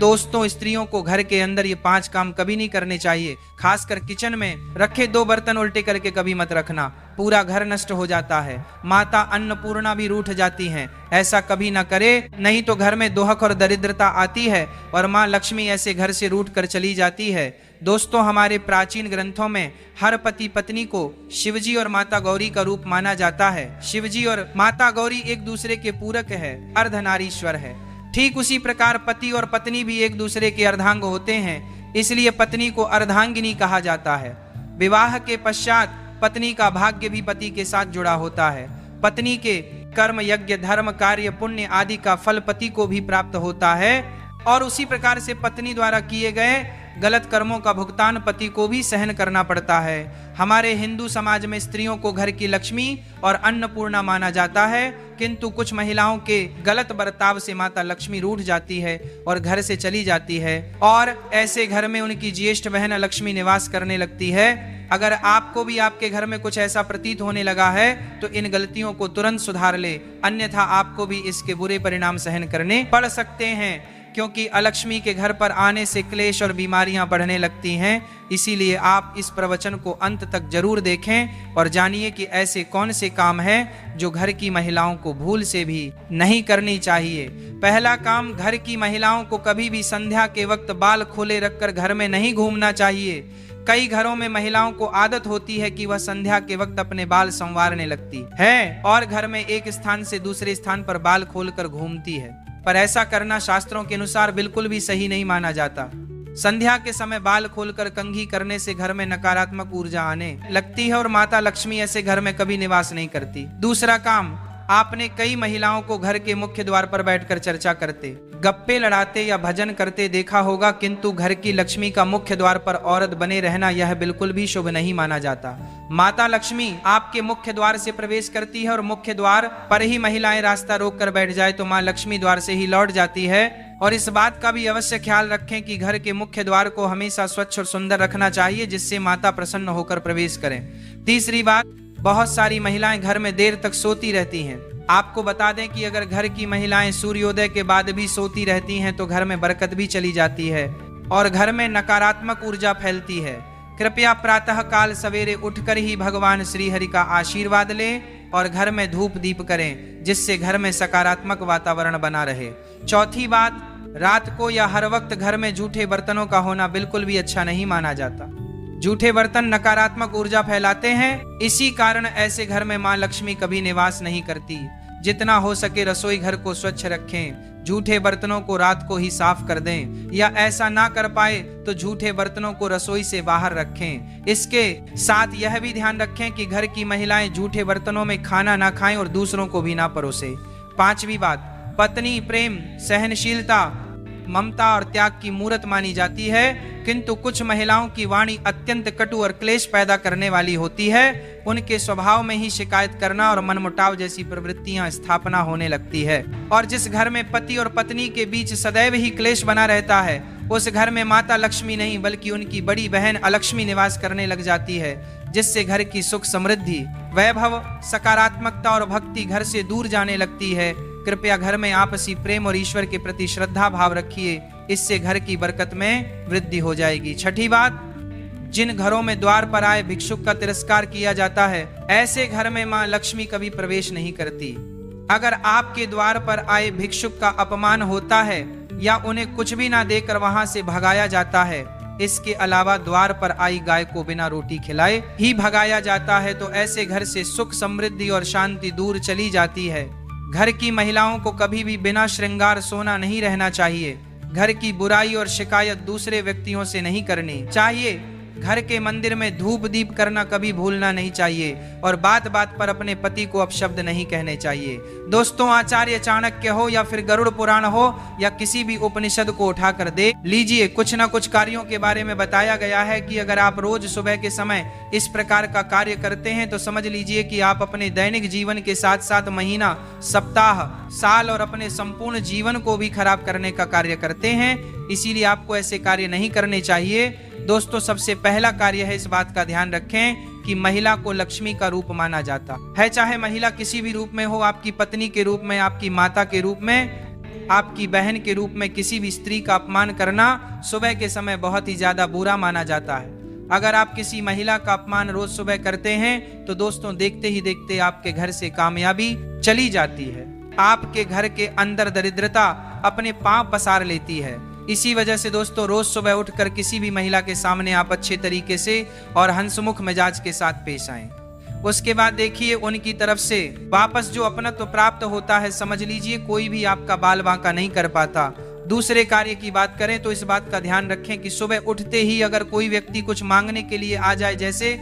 दोस्तों, स्त्रियों को घर के अंदर ये 5 काम कभी नहीं करने चाहिए। खासकर किचन में रखे 2 बर्तन उल्टे करके कभी मत रखना, पूरा घर नष्ट हो जाता है। माता अन्नपूर्णा भी रूठ जाती हैं, ऐसा कभी ना करे, नहीं तो घर में दोहक और दरिद्रता आती है और माँ लक्ष्मी ऐसे घर से रूठ कर चली जाती है। दोस्तों, हमारे प्राचीन ग्रंथों में हर पति पत्नी को शिवजी और माता गौरी का रूप माना जाता है। शिवजी और माता गौरी एक दूसरे के पूरक है, अर्धनारीश्वर है। ठीक उसी प्रकार पति और पत्नी भी एक दूसरे के अर्धांग होते हैं, इसलिए पत्नी को अर्धांगिनी कहा जाता है। विवाह के पश्चात पत्नी का भाग्य भी पति के साथ जुड़ा होता है। पत्नी के कर्म, यज्ञ, धर्म, कार्य, पुण्य आदि का फल पति को भी प्राप्त होता है और उसी प्रकार से पत्नी द्वारा किए गए गलत कर्मों का भुगतान पति को भी सहन करना पड़ता है। हमारे हिंदू समाज में स्त्रियों को घर की लक्ष्मी और अन्नपूर्णा माना जाता है, किंतु कुछ महिलाओं के गलत बर्ताव से माता लक्ष्मी रूठ जाती है और घर से चली जाती है और ऐसे घर में उनकी ज्येष्ठ बहन लक्ष्मी निवास करने लगती है। अगर आपको भी आपके घर में कुछ ऐसा प्रतीत होने लगा है तो इन गलतियों को तुरंत सुधार ले, अन्यथा आपको भी इसके बुरे परिणाम सहन करने पड़ सकते हैं, क्योंकि अलक्ष्मी के घर पर आने से क्लेश और बीमारियां बढ़ने लगती हैं। इसीलिए आप इस प्रवचन को अंत तक जरूर देखें और जानिए कि ऐसे कौन से काम हैं जो घर की महिलाओं को भूल से भी नहीं करनी चाहिए। पहला काम, घर की महिलाओं को कभी भी संध्या के वक्त बाल खोले रखकर घर में नहीं घूमना चाहिए। कई घरों में महिलाओं को आदत होती है कि वह संध्या के वक्त अपने बाल संवारने लगती है और घर में एक स्थान से दूसरे स्थान पर बाल खोलकर घूमती है, पर ऐसा करना शास्त्रों के अनुसार बिल्कुल भी सही नहीं माना जाता। संध्या के समय बाल खोलकर कंघी करने से घर में नकारात्मक ऊर्जा आने लगती है और माता लक्ष्मी ऐसे घर में कभी निवास नहीं करती। दूसरा काम, आपने कई महिलाओं को घर के मुख्य द्वार पर बैठकर चर्चा करते, गप्पे लड़ाते या भजन करते देखा होगा, किंतु घर की लक्ष्मी का मुख्य द्वार पर औरत बने रहना यह बिल्कुल भी शुभ नहीं माना जाता। माता लक्ष्मी आपके मुख्य द्वार से प्रवेश करती है और मुख्य द्वार पर ही महिलाएं रास्ता रोक कर बैठ जाए तो माँ लक्ष्मी द्वार से ही लौट जाती है। और इस बात का भी अवश्य ख्याल रखें कि घर के मुख्य द्वार को हमेशा स्वच्छ और सुंदर रखना चाहिए, जिससे माता प्रसन्न होकर प्रवेश करें। तीसरी बात, बहुत सारी महिलाएं घर में देर तक सोती रहती हैं। आपको बता दें कि अगर घर की महिलाएं सूर्योदय के बाद भी सोती रहती हैं तो घर में बरकत भी चली जाती है और घर में नकारात्मक ऊर्जा फैलती है। कृपया प्रातः काल सवेरे उठकर ही भगवान श्री हरि का आशीर्वाद लें और घर में धूप दीप करें, जिससे घर में सकारात्मक वातावरण बना रहे। चौथी बात, रात को या हर वक्त घर में जूठे बर्तनों का होना बिल्कुल भी अच्छा नहीं माना जाता। जूठे बर्तन नकारात्मक ऊर्जा फैलाते हैं, इसी कारण ऐसे घर में मां लक्ष्मी कभी निवास नहीं करती। जितना हो सके रसोई घर को स्वच्छ रखें, जूठे बर्तनों को रात को ही साफ कर दें, या ऐसा ना कर पाए तो जूठे बर्तनों को रसोई से बाहर रखें। इसके साथ यह भी ध्यान रखें कि घर की महिलाएं जूठे बर्तनों में खाना ना खाएं और दूसरों को भी ना परोसे। पांचवी बात, पत्नी प्रेम, सहनशीलता, ममता और त्याग की मूर्त मानी जाती है, किंतु कुछ महिलाओं की वाणी अत्यंत कटु और क्लेश पैदा करने वाली होती है। उनके स्वभाव में ही शिकायत करना और मनमुटाव जैसी प्रवृत्तियां स्थापना होने लगती है और जिस घर में पति और पत्नी के बीच सदैव ही क्लेश बना रहता है, उस घर में माता लक्ष्मी नहीं बल्कि उनकी बड़ी बहन अलक्ष्मी निवास करने लग जाती है, जिससे घर की सुख समृद्धि, वैभव, सकारात्मकता और भक्ति घर से दूर जाने लगती है। कृपया घर में आपसी प्रेम और ईश्वर के प्रति श्रद्धा भाव रखिए, इससे घर की बरकत में वृद्धि हो जाएगी। छठी बात, जिन घरों में द्वार पर आए भिक्षुक का तिरस्कार किया जाता है, ऐसे घर में मां लक्ष्मी कभी प्रवेश नहीं करती। अगर आपके द्वार पर आए भिक्षुक का अपमान होता है या उन्हें कुछ भी ना देकर वहां से भगाया जाता है, इसके अलावा द्वार पर आई गाय को बिना रोटी खिलाए ही भगाया जाता है, तो ऐसे घर से सुख समृद्धि और शांति दूर चली जाती है। घर की महिलाओं को कभी भी बिना श्रृंगार सोना नहीं रहना चाहिए। घर की बुराई और शिकायत दूसरे व्यक्तियों से नहीं करनी चाहिए। घर के मंदिर में धूप दीप करना कभी भूलना नहीं चाहिए और बात बात पर अपने पति को अपशब्द नहीं कहने चाहिए। दोस्तों, आचार्य चाणक्य हो या फिर गरुड़ पुराण हो या किसी भी उपनिषद को उठाकर देख लीजिए, कुछ ना कुछ कार्यों के बारे में बताया गया है कि अगर आप रोज सुबह के समय इस प्रकार का कार्य करते हैं तो समझ लीजिए कि आप अपने दैनिक जीवन के साथ साथ महीना, सप्ताह, साल और अपने संपूर्ण जीवन को भी खराब करने का कार्य करते हैं। इसीलिए आपको ऐसे कार्य नहीं करने चाहिए। दोस्तों, सबसे पहला कार्य है, इस बात का ध्यान रखें कि महिला को लक्ष्मी का रूप माना जाता है। चाहे महिला किसी भी रूप में हो, आपकी पत्नी के रूप में, आपकी माता के रूप में, आपकी बहन के रूप में किसी भी स्त्री का अपमान करना सुबह के समय बहुत ही ज्यादा बुरा माना जाता है। अगर आप किसी महिला का अपमान रोज सुबह करते हैं तो दोस्तों देखते ही देखते आपके घर से कामयाबी चली जाती है। आपके घर के अंदर दरिद्रता अपने पांव पसार लेती है। इसी वजह से दोस्तों रोज सुबह उठकर किसी भी महिला के सामने आप अच्छे तरीके से और हंसमुख मिजाज के साथ पेश आएं। उसके बाद देखिए उनकी तरफ से वापस जो अपनत्व प्राप्त होता है, समझ लीजिए कोई भी आपका बाल बांका नहीं कर पाता। दूसरे कार्य की बात करें तो इस बात का ध्यान रखें कि सुबह उठते ही अगर कोई व्यक्ति कुछ मांगने के लिए आ जाए, जैसे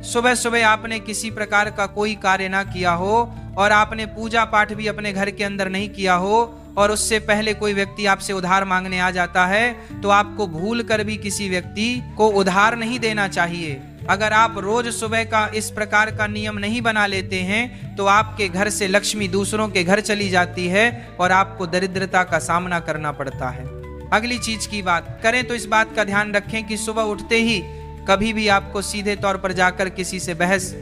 सुबह सुबह आपने किसी प्रकार का कोई कार्य ना किया हो और आपने पूजा पाठ भी अपने घर के अंदर नहीं किया हो और उससे पहले कोई व्यक्ति आपसे उधार मांगने आ जाता है, तो आपको भूल कर भी किसी व्यक्ति को उधार नहीं देना चाहिए। अगर आप रोज सुबह का इस प्रकार का नियम नहीं बना लेते हैं तो आपके घर से लक्ष्मी दूसरों के घर चली जाती है और आपको दरिद्रता का सामना करना पड़ता है। अगली चीज की बात करें तो इस बात का ध्यान रखें कि सुबह उठते ही कभी भी आपको सीधे तौर पर जाकर किसी से बहस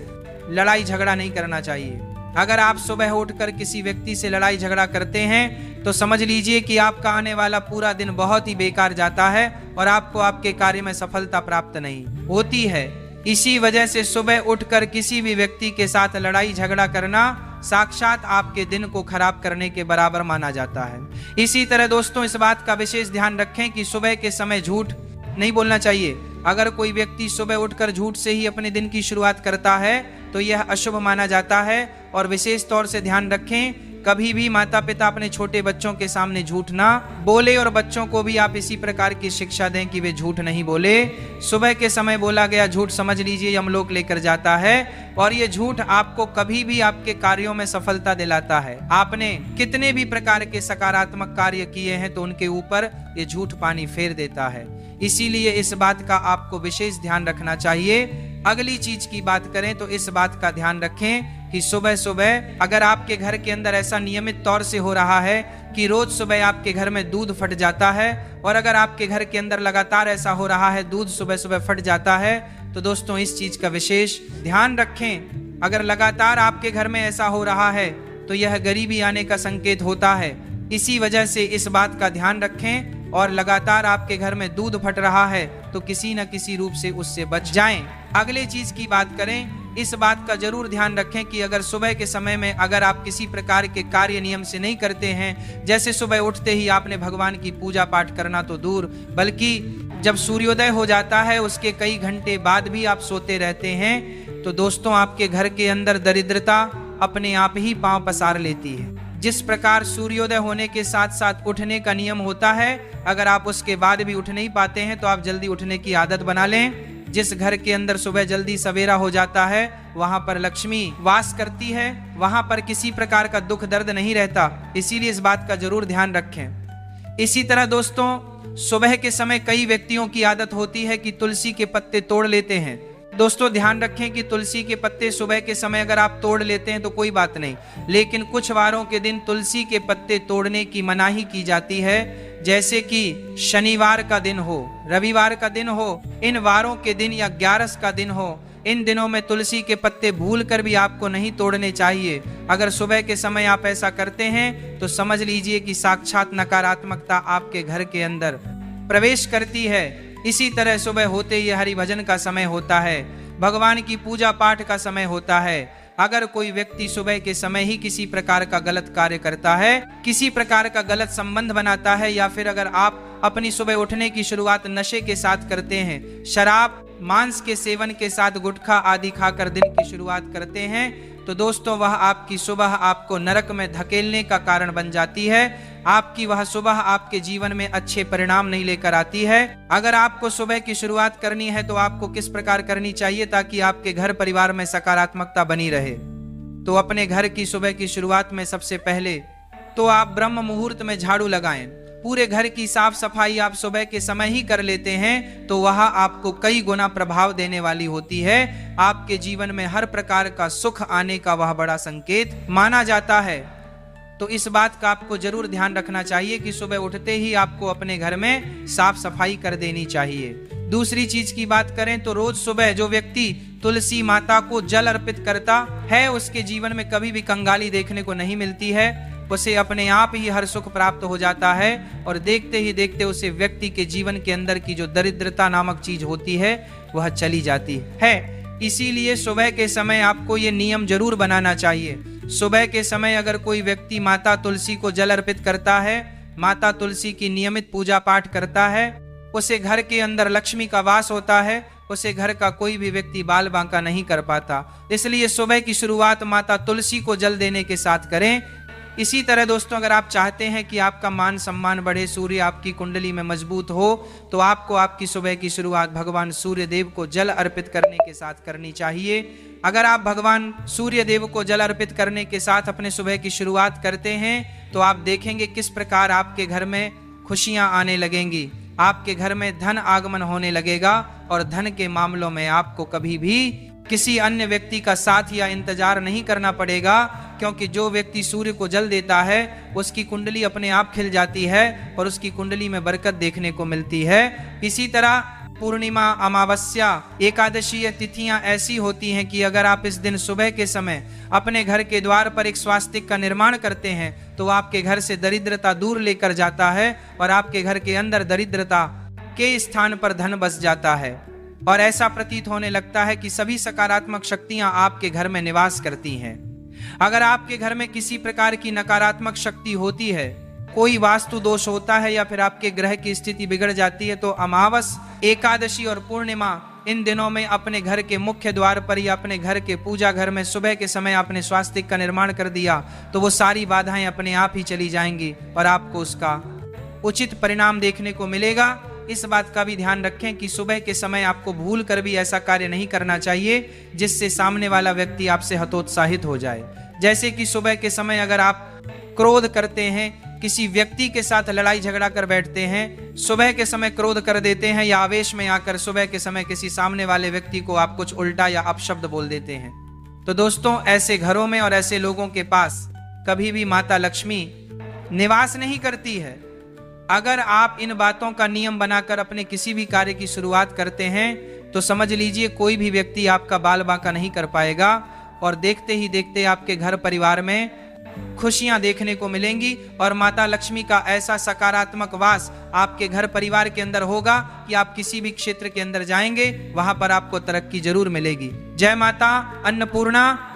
लड़ाई झगड़ा नहीं करना चाहिए। अगर आप सुबह उठकर किसी व्यक्ति से लड़ाई झगड़ा करते हैं तो समझ लीजिए कि आपका आने वाला पूरा दिन बहुत ही बेकार जाता है और आपको आपके कार्य में सफलता प्राप्त नहीं होती है। इसी वजह से सुबह उठकर किसी भी व्यक्ति के साथ लड़ाई झगड़ा करना साक्षात आपके दिन को खराब करने के बराबर माना जाता है। इसी तरह दोस्तों इस बात का विशेष ध्यान रखें कि सुबह के समय झूठ नहीं बोलना चाहिए। अगर कोई व्यक्ति सुबह उठकर झूठ से ही अपने दिन की शुरुआत करता है तो यह अशुभ माना जाता है। और विशेष तौर से ध्यान रखें कभी भी माता पिता अपने छोटे बच्चों के सामने झूठ ना बोले और बच्चों को भी आप इसी प्रकार की शिक्षा दें कि वे झूठ नहीं बोले। सुबह के समय बोला गया झूठ समझ लीजिए यमलोक लेकर जाता है और ये झूठ आपको कभी भी आपके कार्यों में सफलता दिलाता है। आपने कितने भी प्रकार के सकारात्मक कार्य किए हैं तो उनके ऊपर ये झूठ पानी फेर देता है। इसीलिए इस बात का आपको विशेष ध्यान रखना चाहिए। अगली चीज की बात करें तो इस बात का ध्यान रखें कि सुबह सुबह अगर आपके घर के अंदर ऐसा नियमित तौर से हो रहा है कि रोज सुबह आपके घर में दूध फट जाता है और अगर आपके घर के अंदर लगातार ऐसा हो रहा है दूध सुबह सुबह फट जाता है तो दोस्तों इस चीज का विशेष ध्यान रखें। अगर लगातार आपके घर में ऐसा हो रहा है तो यह गरीबी आने का संकेत होता है। इसी वजह से इस बात का ध्यान रखें और लगातार आपके घर में दूध फट रहा है तो किसी न किसी रूप से उससे बच जाएं। अगले चीज की बात करें इस बात का जरूर ध्यान रखें कि अगर सुबह के समय में अगर आप किसी प्रकार के कार्य नियम से नहीं करते हैं, जैसे सुबह उठते ही आपने भगवान की पूजा पाठ करना तो दूर बल्कि जब सूर्योदय हो जाता है उसके कई घंटे बाद भी आप सोते रहते हैं तो दोस्तों आपके घर के अंदर दरिद्रता अपने आप ही पांव पसार लेती है। जिस प्रकार सूर्योदय होने के साथ साथ उठने का नियम होता है, अगर आप उसके बाद भी उठ नहीं पाते हैं तो आप जल्दी उठने की आदत बना लें। जिस घर के अंदर सुबह जल्दी सवेरा हो जाता है वहां पर लक्ष्मी वास करती है, वहां पर किसी प्रकार का दुख दर्द नहीं रहता। इसीलिए इस बात का जरूर ध्यान रखें। इसी तरह दोस्तों सुबह के समय कई व्यक्तियों की आदत होती है कि तुलसी के पत्ते तोड़ लेते हैं। दोस्तों ध्यान रखें कि तुलसी के पत्ते सुबह के समय अगर आप तोड़ लेते हैं तो कोई बात नहीं, लेकिन कुछ वारों के दिन तुलसी के पत्ते तोड़ने की मनाही की जाती है, जैसे कि शनिवार का दिन हो, रविवार का दिन हो, इन वारों के दिन या 11 का दिन हो, इन दिनों में तुलसी के पत्ते भूल कर भी आपको नहीं तोड़ने चाहिए। अगर सुबह के समय आप ऐसा करते हैं तो समझ लीजिए कि साक्षात नकारात्मकता आपके घर के अंदर प्रवेश करती है। इसी तरह सुबह होते ही हरि भजन का समय होता है, भगवान की पूजा पाठ का समय होता है। अगर कोई व्यक्ति सुबह के समय ही किसी प्रकार का गलत कार्य करता है, किसी प्रकार का गलत संबंध बनाता है, या फिर अगर आप अपनी सुबह उठने की शुरुआत नशे के साथ करते हैं, शराब मांस के सेवन के साथ गुटखा आदि खाकर दिन की शुरुआत करते हैं, तो दोस्तों वह आपकी सुबह आपको नरक में धकेलने का कारण बन जाती है। आपकी वह सुबह आपके जीवन में अच्छे परिणाम नहीं लेकर आती है। अगर आपको सुबह की शुरुआत करनी है तो आपको किस प्रकार करनी चाहिए ताकि आपके घर परिवार में सकारात्मकता बनी रहे? तो अपने घर की सुबह की शुरुआत में सबसे पहले तो आप ब्रह्म मुहूर्त में झाड़ू लगाएं। पूरे घर की साफ सफाई आप सुबह के समय ही कर लेते हैं तो वह आपको कई गुना प्रभाव देने वाली होती है। आपके जीवन में हर प्रकार का सुख आने का वह बड़ा संकेत माना जाता है। तो इस बात का आपको जरूर ध्यान रखना चाहिए कि सुबह उठते ही आपको अपने घर में साफ सफाई कर देनी चाहिए। दूसरी चीज की बात करें तो रोज सुबह जो व्यक्ति तुलसी माता को जल अर्पित करता है उसके जीवन में कभी भी कंगाली देखने को नहीं मिलती है। उसे अपने आप ही हर सुख प्राप्त हो जाता है और देखते ही देखते उसे व्यक्ति के जीवन के अंदर की जो दरिद्रता नामक चीज होती है वह चली जाती है। इसीलिए सुबह के समय आपको ये नियम जरूर बनाना चाहिए। सुबह के समय अगर कोई व्यक्ति माता तुलसी को जल अर्पित करता है, माता तुलसी की नियमित पूजा पाठ करता है, उसे घर के अंदर लक्ष्मी का वास होता है, उसे घर का कोई भी व्यक्ति बाल बांका नहीं कर पाता। इसलिए सुबह की शुरुआत माता तुलसी को जल देने के साथ करें। इसी तरह दोस्तों, अगर आप चाहते हैं कि आपका मान सम्मान बढ़े, सूर्य आपकी कुंडली में मजबूत हो, तो आपको आपकी सुबह की शुरुआत भगवान सूर्य देव को जल अर्पित करने के साथ करनी चाहिए। अगर आप भगवान सूर्य देव को जल अर्पित करने के साथ अपने सुबह की शुरुआत करते हैं तो आप देखेंगे किस प्रकार आपके घर में खुशियां आने लगेंगी, आपके घर में धन आगमन होने लगेगा और धन के मामलों में आपको कभी भी किसी अन्य व्यक्ति का साथ या इंतजार नहीं करना पड़ेगा, क्योंकि जो व्यक्ति सूर्य को जल देता है उसकी कुंडली अपने आप खिल जाती है और उसकी कुंडली में बरकत देखने को मिलती है। इसी तरह पूर्णिमा, अमावस्या, एकादशी ये तिथियां ऐसी होती हैं कि अगर आप इस दिन सुबह के समय अपने घर के द्वार पर एक स्वास्तिक का निर्माण करते हैं तो आपके घर से दरिद्रता दूर लेकर जाता है और आपके घर के अंदर दरिद्रता के स्थान पर धन बस जाता है और ऐसा प्रतीत होने लगता है कि सभी सकारात्मक शक्तियां आपके घर में निवास करती हैं। अगर आपके घर में किसी प्रकार की नकारात्मक शक्ति होती है, कोई वास्तु दोष होता है या फिर आपके ग्रह की स्थिति बिगड़ जाती है, तो अमावस, एकादशी और पूर्णिमा इन दिनों में अपने घर के मुख्य द्वार पर या अपने घर के पूजा घर में सुबह के समय आपने स्वास्तिक का निर्माण कर दिया तो वो सारी बाधाएं अपने आप ही चली जाएंगी और आपको उसका उचित परिणाम देखने को मिलेगा। इस बात का भी ध्यान रखें कि सुबह के समय आपको भूल कर भी ऐसा कार्य नहीं करना चाहिए जिससे सामने वाला व्यक्ति आपसे हतोत्साहित हो जाए। जैसे कि सुबह के समय अगर आप क्रोध करते हैं, किसी व्यक्ति के साथ लड़ाई झगड़ा कर बैठते हैं, सुबह के समय क्रोध कर देते हैं या आवेश में आकर सुबह के समय किसी सामने वाले व्यक्ति को आप कुछ उल्टा या अपशब्द बोल देते हैं, तो दोस्तों ऐसे घरों में और ऐसे लोगों के पास कभी भी माता लक्ष्मी निवास नहीं करती है। अगर आप इन बातों का नियम बनाकर अपने किसी भी कार्य की शुरुआत करते हैं तो समझ लीजिए कोई भी व्यक्ति आपका बाल बांका नहीं कर पाएगा और देखते ही देखते आपके घर परिवार में खुशियां देखने को मिलेंगी और माता लक्ष्मी का ऐसा सकारात्मक वास आपके घर परिवार के अंदर होगा कि आप किसी भी क्षेत्र के अंदर जाएंगे वहां पर आपको तरक्की जरूर मिलेगी। जय माता अन्नपूर्णा।